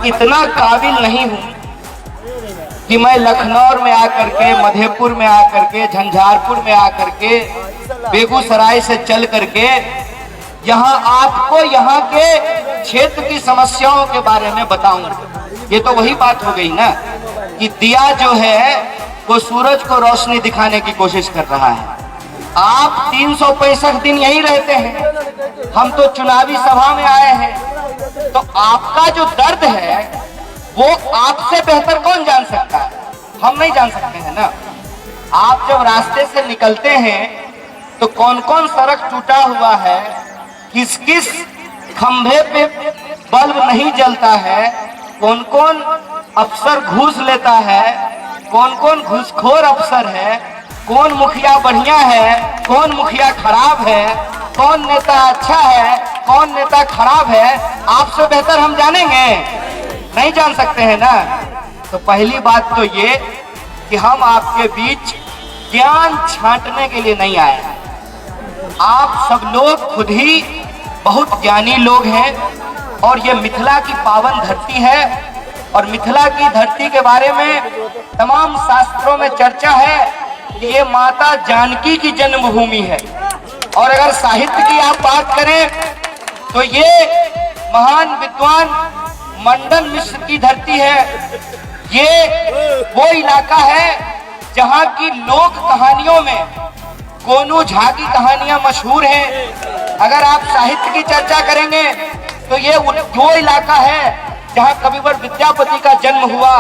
इतना काबिल नहीं हूं कि मैं लखनऊ में आकर के, मधेपुर में आकर के, झंझारपुर में आकर के, बेगूसराय से चल करके यहाँ आपको यहाँ के क्षेत्र की समस्याओं के बारे में बताऊं। ये तो वही बात हो गई ना कि दिया जो है वो सूरज को रोशनी दिखाने की कोशिश कर रहा है। आप 365 दिन यहीं रहते हैं, हम तो चुनावी सभा में आए हैं, तो आपका जो दर्द है वो आपसे बेहतर कौन जान सकता है? हम नहीं जान सकते हैं ना। आप जब रास्ते से निकलते हैं तो कौन कौन सड़क टूटा हुआ है, किस किस खंभे पे बल्ब नहीं जलता है, कौन कौन अफसर घूस लेता है, कौन कौन घूसखोर अफसर है, कौन मुखिया बढ़िया है, कौन मुखिया खराब है, कौन नेता अच्छा है, कौन नेता खराब है, आपसे बेहतर हम जानेंगे? नहीं जान सकते हैं ना। तो पहली बात तो ये कि हम आपके बीच ज्ञान छांटने के लिए नहीं आए हैं। आप सब लोग खुद ही बहुत ज्ञानी लोग हैं और ये मिथिला की पावन धरती है और मिथिला की धरती के बारे में तमाम शास्त्रों में चर्चा है कि ये माता जानकी की जन्मभूमि है। और अगर साहित्य की आप बात करें तो ये महान विद्वान मंडन मिश्र की धरती है। ये वो इलाका है जहाँ की लोक कहानियों में गोनू झा की कहानियां मशहूर हैं। अगर आप साहित्य की चर्चा करेंगे तो ये वो इलाका है जहाँ कविवर विद्यापति का जन्म हुआ।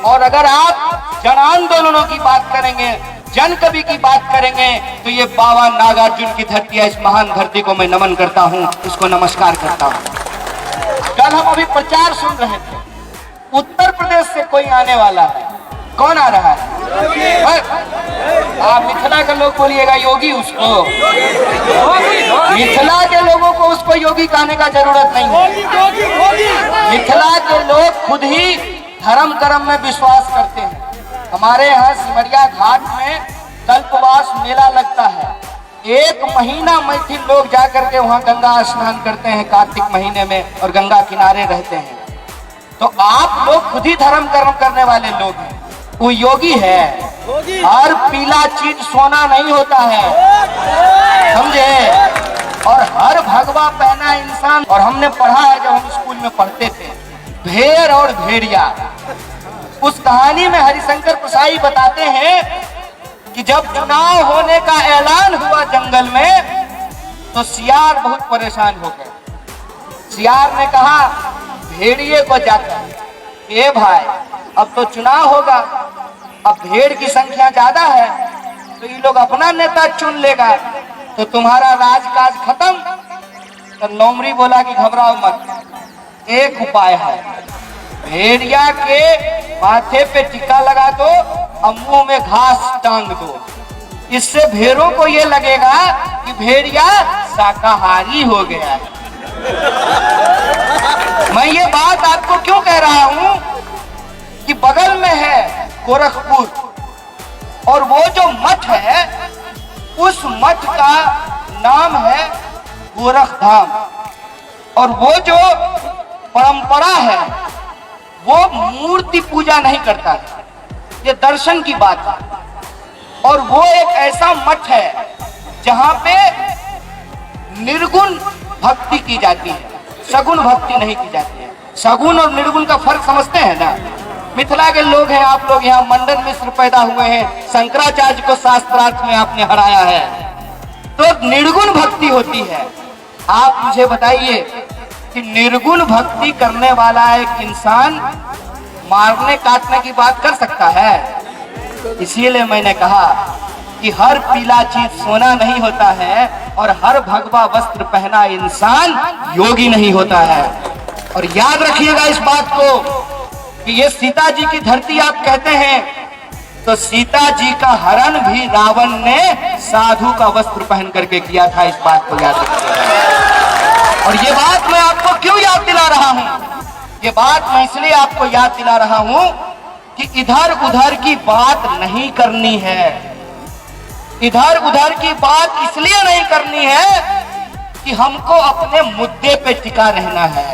और अगर आप जन आंदोलनों की बात करेंगे, जन कवि की बात करेंगे तो ये बाबा नागार्जुन की धरती है। इस महान धरती को मैं नमन करता हूँ, इसको नमस्कार करता हूँ। कल हम अभी प्रचार सुन रहे थे, उत्तर प्रदेश से कोई आने वाला है। कौन आ रहा है? आप मिथिला के लोग बोलिएगा योगी उसको। मिथिला के लोगों को उसको योगी कहने का जरूरत नहीं है। मिथिला के लोग खुद ही धर्म कर्म में विश्वास करते हैं। हमारे यहाँ सिमरिया घाट में कल्पवास मेला लगता है। 1 महीना मैथिल लोग जाकर के वहाँ गंगा स्नान करते हैं कार्तिक महीने में और गंगा किनारे रहते हैं। तो आप लोग खुद ही धर्म कर्म करने वाले लोग हैं। वो योगी है। हर पीला चीज सोना नहीं होता है, समझे? और हर भगवा पहना इंसान, और हमने पढ़ा है जब हम स्कूल में पढ़ते थे, भेड़ और भेड़िया। उस कहानी में हरिशंकर प्रसाई बताते हैं कि जब चुनाव होने का ऐलान हुआ जंगल में तो सियार बहुत परेशान हो गए। सियार ने कहा भेड़िए को जाकर, ए भाई अब तो चुनाव होगा, अब भेड़ की संख्या ज्यादा है तो ये लोग अपना नेता चुन लेगा तो तुम्हारा राजकाज खत्म। तो लोमड़ी बोला कि घबराओ मत, एक उपाय है, भेड़िया के माथे पे टीका लगा दो और मुंह में घास टांग दो। इससे भेड़ों को ये लगेगा कि भेड़िया शाकाहारी हो गया है। मैं ये बात आपको क्यों कह रहा हूं कि बगल में है गोरखपुर और वो जो मठ है उस मठ का नाम है गोरखधाम। और वो जो परंपरा है वो मूर्ति पूजा नहीं करता है, ये दर्शन की बात है। और वो एक ऐसा मठ है जहां पे निर्गुण भक्ति की जाती है, सगुण भक्ति नहीं की जाती है। सगुण और निर्गुण का फर्क समझते हैं ना? मिथिला के लोग हैं आप लोग, यहाँ मंडन मिश्र पैदा हुए हैं, शंकराचार्य को शास्त्रार्थ में आपने हराया है। तो निर्गुण भक्ति होती है। आप मुझे बताइए कि निर्गुण भक्ति करने वाला एक इंसान मारने काटने की बात कर सकता है? इसीलिए मैंने कहा कि हर पीला चीज सोना नहीं होता है और हर भगवा वस्त्र पहना इंसान योगी नहीं होता है। और याद रखिएगा इस बात को कि ये सीता जी की धरती आप कहते हैं तो सीता जी का हरण भी रावण ने साधु का वस्त्र पहन करके किया था। इस बात को याद रखिएगा। और ये बात मैं आपको क्यों याद दिला रहा हूं? ये बात मैं इसलिए आपको याद दिला रहा हूं कि इधर उधर की बात नहीं करनी है। इधर उधर की बात इसलिए नहीं करनी है कि हमको अपने मुद्दे पे टिका रहना है।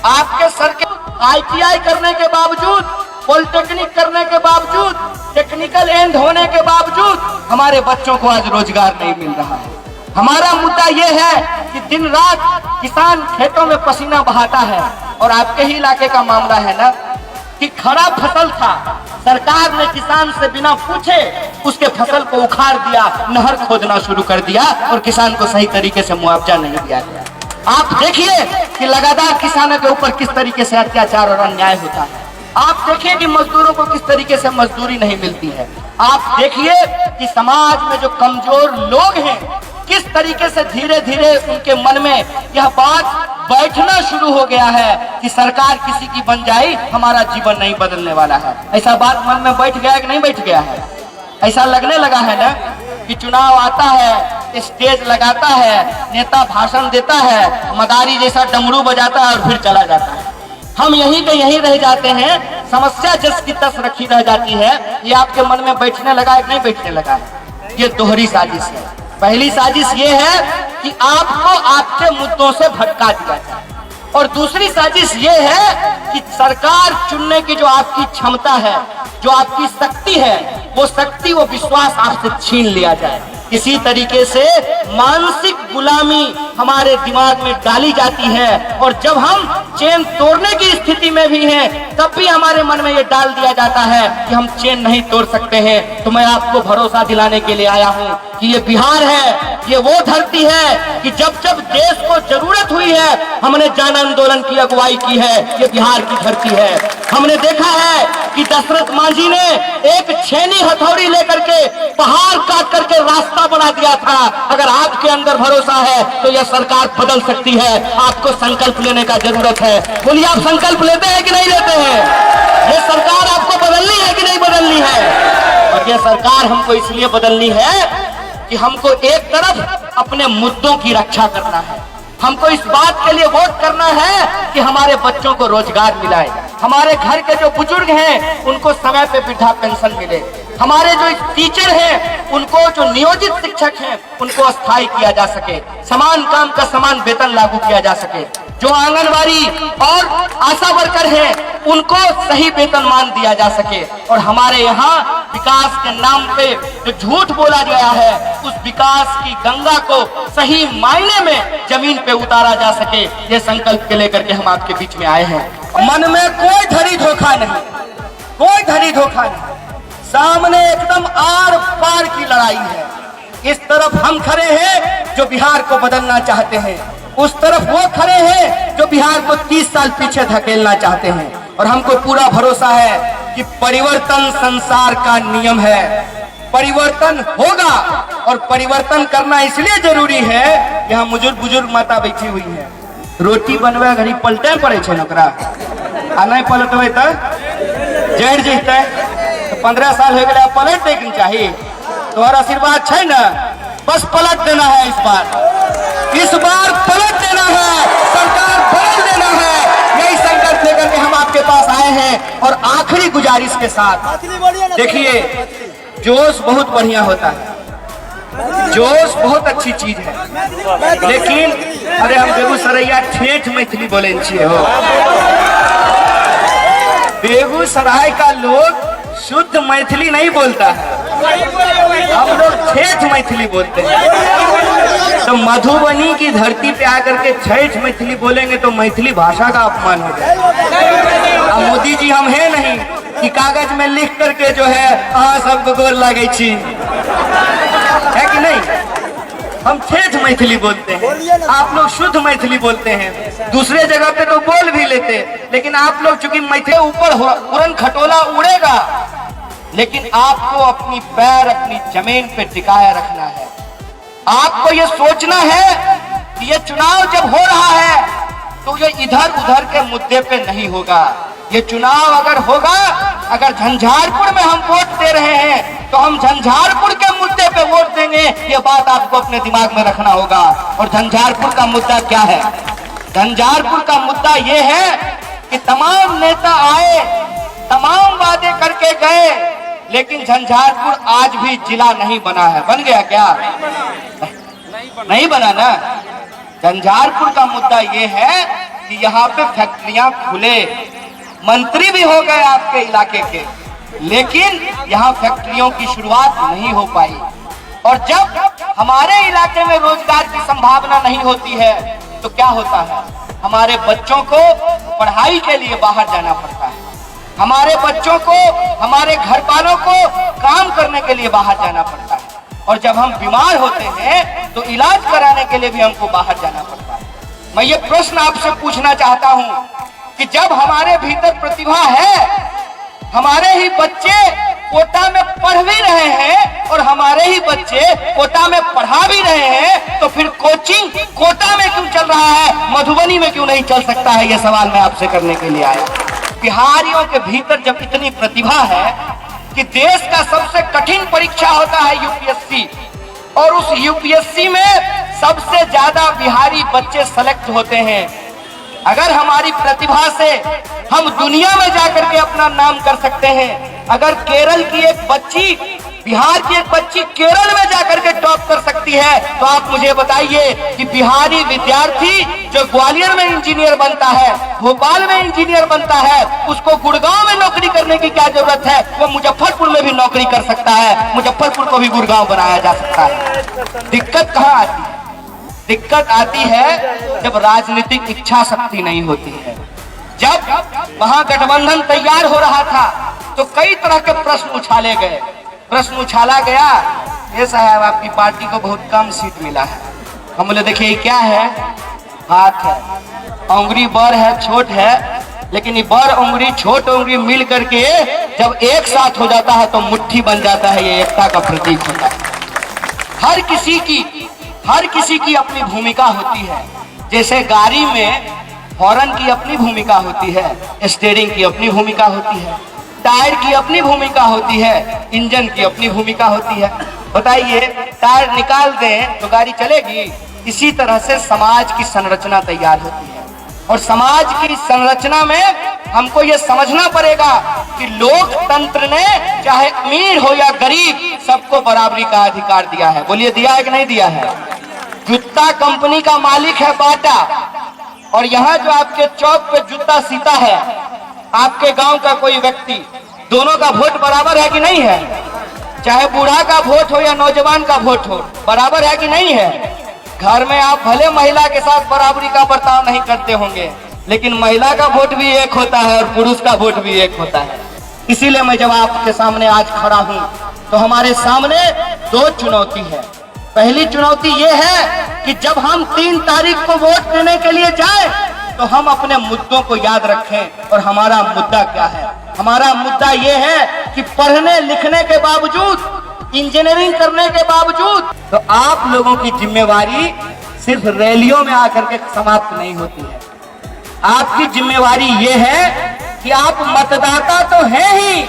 आपके सर के ITI करने के बावजूद, पॉलिटेक्निक करने के बावजूद, टेक्निकल एंड होने के बावजूद हमारे बच्चों को आज रोजगार नहीं मिल रहा है। हमारा मुद्दा यह है कि दिन रात किसान खेतों में पसीना बहाता है। और आपके ही इलाके का मामला है ना कि खराब फसल था, सरकार ने किसान से बिना पूछे उसके फसल को उखाड़ दिया, नहर खोदना शुरू कर दिया और किसान को सही तरीके से मुआवजा नहीं दिया गया। आप देखिए कि लगातार किसानों के ऊपर किस तरीके से अत्याचार और अन्याय होता है। आप देखिए कि मजदूरों को किस तरीके से मजदूरी नहीं मिलती है। आप देखिए कि समाज में जो कमजोर लोग हैं किस तरीके से धीरे धीरे उनके मन में यह बात बैठना शुरू हो गया है कि सरकार किसी की बन जाए, हमारा जीवन नहीं बदलने वाला है। ऐसा बात मन में बैठ गया कि नहीं बैठ गया है? ऐसा लगने लगा है ना कि चुनाव आता है, स्टेज लगाता है, नेता भाषण देता है, मदारी जैसा डमरू बजाता है और फिर चला जाता है। हम यहीं के यहीं रह जाते हैं, समस्या जस की तस रखी रह जाती है। ये आपके मन में बैठने लगा है कि नहीं बैठने लगा है? ये दोहरी साजिश है। पहली साजिश ये है कि आपको आपके मुद्दों से भटका दिया जाए, और दूसरी साजिश ये है कि सरकार चुनने की जो आपकी क्षमता है, जो आपकी शक्ति है, वो शक्ति, वो विश्वास आपसे छीन लिया जाए। किसी तरीके से मानसिक गुलामी हमारे दिमाग में डाली जाती है, और जब हम चेन तोड़ने की स्थिति में भी हैं तब भी हमारे मन में ये डाल दिया जाता है कि हम चेन नहीं तोड़ सकते हैं। तो मैं आपको भरोसा दिलाने के लिए आया हूँ कि ये बिहार है, ये वो धरती है कि जब जब देश को जरूरत हुई है हमने जन आंदोलन की अगुवाई की है। ये बिहार की धरती है। हमने देखा है कि दशरथ मांझी ने एक छेनी हथौड़ी लेकर के पहाड़ काट करके रास्ता बना दिया था। अगर आपके अंदर भरोसा है तो यह सरकार बदल सकती है। आपको संकल्प लेने का जरूरत है। बोलिए, आप संकल्प लेते हैं कि नहीं लेते हैं? ये सरकार आपको बदलनी है कि नहीं बदलनी है? और ये सरकार हमको इसलिए बदलनी है कि हमको एक तरफ अपने मुद्दों की रक्षा करना है, हमको इस बात के लिए वोट करना है कि हमारे बच्चों को रोजगार मिलाए, हमारे घर के जो बुजुर्ग हैं उनको समय पे वृद्धा पेंशन मिले, हमारे जो टीचर हैं उनको, जो नियोजित शिक्षक हैं उनको स्थायी किया जा सके, समान काम का समान वेतन लागू किया जा सके, जो आंगनबाड़ी और आशा वर्कर हैं उनको सही वेतनमान दिया जा सके, और हमारे यहाँ विकास के नाम पे जो झूठ बोला गया है उस विकास की गंगा को सही मायने में जमीन पे उतारा जा सके। ये संकल्प के लेकर के हम आपके बीच में आए हैं। मन में कोई धरी धोखा नहीं, कोई धरी धोखा नहीं। सामने एकदम आर पार की लड़ाई है। इस तरफ हम खड़े हैं जो बिहार को बदलना चाहते हैं, उस तरफ वो खड़े हैं जो बिहार को 30 साल पीछे धकेलना चाहते हैं। और हमको पूरा भरोसा है कि परिवर्तन संसार का नियम है, परिवर्तन होगा। और परिवर्तन करना इसलिए जरूरी है, यहाँ बुजुर्ग माता बैठी हुई है, रोटी बनवे घड़ी पलटे पड़े छे नकरा, आ नहीं पलटवे तो जड़ जैते। 15 साल हो गए, पलट देख चाहिए। तुम्हारा आशीर्वाद है ना, बस पलट देना है। इस बार पलट देना है, सरकार बदल देना है। यही संकल्प लेकर के हम आपके पास आए हैं। और आखिरी गुजारिश के साथ, देखिए, जोश बहुत बढ़िया होता है, जोश बहुत अच्छी चीज है, लेकिन अरे हम बेगूसराय ठेठ मैथिली बोले हो। बेगूसराय का लोग शुद्ध मैथिली नहीं बोलता है, हम लोग ठेठ मैथिली बोलते हैं। तो मधुबनी की धरती पे आकर के ठेठ मैथिली बोलेंगे तो मैथिली भाषा का अपमान हो जाएगा। मोदी जी हम है नहीं कि कागज में लिख करके जो है हाँ सबको गोर लागे छी, है कि नहीं? हम ठेठ मैथिली बोलते हैं, आप लोग शुद्ध मैथिली बोलते हैं। दूसरे जगह पे तो बोल भी लेते, लेकिन आप लोग चूंकि मैथिली ऊपर उड़न खटोला उड़ेगा, लेकिन आपको अपनी पैर अपनी जमीन पे टिकाए रखना है। आपको ये सोचना है कि ये चुनाव जब हो रहा है तो ये इधर उधर के मुद्दे पे नहीं होगा। ये चुनाव अगर होगा, अगर झंझारपुर में हम वोट दे रहे हैं तो हम झंझारपुर के मुद्दे पे वोट देंगे। ये बात आपको अपने दिमाग में रखना होगा। और झंझारपुर का मुद्दा क्या है? झंझारपुर का मुद्दा ये है कि तमाम नेता आए, तमाम वादे करके गए, लेकिन झंझारपुर आज भी जिला नहीं बना है। बन गया क्या? नहीं बना ना। झंझारपुर का मुद्दा ये है कि यहाँ पे फैक्ट्रियां खुले, मंत्री भी हो गए आपके इलाके के, लेकिन यहाँ फैक्ट्रियों की शुरुआत नहीं हो पाई। और जब हमारे इलाके में रोजगार की संभावना नहीं होती है तो क्या होता है, हमारे बच्चों को पढ़ाई के लिए बाहर जाना पड़ता है, हमारे बच्चों को, हमारे घर वालों को काम करने के लिए बाहर जाना पड़ता है। और जब हम बीमार होते हैं तो इलाज कराने के लिए भी हमको बाहर जाना पड़ता है। मैं ये प्रश्न आपसे पूछना चाहता हूँ कि जब हमारे भीतर प्रतिभा है, हमारे ही बच्चे कोटा में पढ़ भी रहे हैं और हमारे ही बच्चे कोटा में पढ़ा भी रहे हैं, तो फिर कोचिंग कोटा में क्यों चल रहा है, मधुबनी में क्यों नहीं चल सकता है? ये सवाल मैं आपसे करने के लिए आया। बिहारियों के भीतर जब इतनी प्रतिभा है कि देश का सबसे कठिन परीक्षा होता है यूपीएससी, और उस यूपीएससी में सबसे ज्यादा बिहारी बच्चे सेलेक्ट होते हैं। अगर हमारी प्रतिभा से हम दुनिया में जाकर के अपना नाम कर सकते हैं, अगर केरल की एक बच्ची, बिहार की एक बच्ची केरल में जाकर के टॉप कर सकती है, तो आप मुझे बताइए कि बिहारी विद्यार्थी जो ग्वालियर में इंजीनियर बनता है, भोपाल में इंजीनियर बनता है, उसको गुड़गांव में नौकरी करने की क्या जरूरत है? वो मुजफ्फरपुर में भी नौकरी कर सकता है, मुजफ्फरपुर को भी गुड़गांव बनाया जा सकता है। दिक्कत कहाँ आती है? दिक्कत आती है जब राजनीतिक इच्छा शक्ति नहीं होती है। जब वहां गठबंधन तैयार हो रहा था तो कई तरह के प्रश्न उछाले गए। प्रश्न उछाला गया, ये साहब आपकी पार्टी को बहुत कम सीट मिला है। हम बोले देखिए क्या है, हाथ है, उंगली बड़ है छोट है, लेकिन ये बड़ उंगली छोट उंगली मिल करके जब एक साथ हो जाता है तो मुट्ठी बन जाता है। ये एकता का प्रतीक होता है। हर किसी की अपनी भूमिका होती है। जैसे गाड़ी में हॉर्न की अपनी भूमिका होती है, स्टीयरिंग की अपनी भूमिका होती है, टायर की अपनी भूमिका होती है, इंजन की अपनी भूमिका होती है। बताइए, टायर निकाल दें तो गाड़ी चलेगी? इसी तरह से समाज की संरचना तैयार होती है, और समाज की संरचना में हमको ये समझना पड़ेगा कि लोकतंत्र ने चाहे अमीर हो या गरीब, सबको बराबरी का अधिकार दिया है। बोलिए दिया है कि नहीं दिया है? जूता कंपनी का मालिक है बाटा, और यहाँ जो आपके चौक पे जूता सीता है, आपके गांव का कोई व्यक्ति, दोनों का वोट बराबर है कि नहीं है? चाहे बूढ़ा का वोट हो या नौजवान का वोट हो, बराबर है कि नहीं है? घर में आप भले महिला के साथ बराबरी का बर्ताव नहीं करते होंगे, लेकिन महिला का वोट भी एक होता है और पुरुष का वोट भी एक होता है। इसीलिए मैं जब आपके सामने आज खड़ा हूं तो हमारे सामने दो चुनौती है। पहली चुनौती ये है कि जब हम 3 तारीख को वोट देने के लिए जाएं तो हम अपने मुद्दों को याद रखें। और हमारा मुद्दा क्या है? हमारा मुद्दा ये है कि पढ़ने लिखने के बावजूद, इंजीनियरिंग करने के बावजूद, तो आप लोगों की जिम्मेवारी सिर्फ रैलियों में आकर के समाप्त नहीं होती है। आपकी जिम्मेवारी ये है कि आप मतदाता तो हैं ही,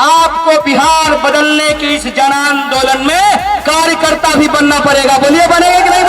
आपको बिहार बदलने के इस जन आंदोलन में कार्यकर्ता भी बनना पड़ेगा। बोलिए बनेगा कि नहीं?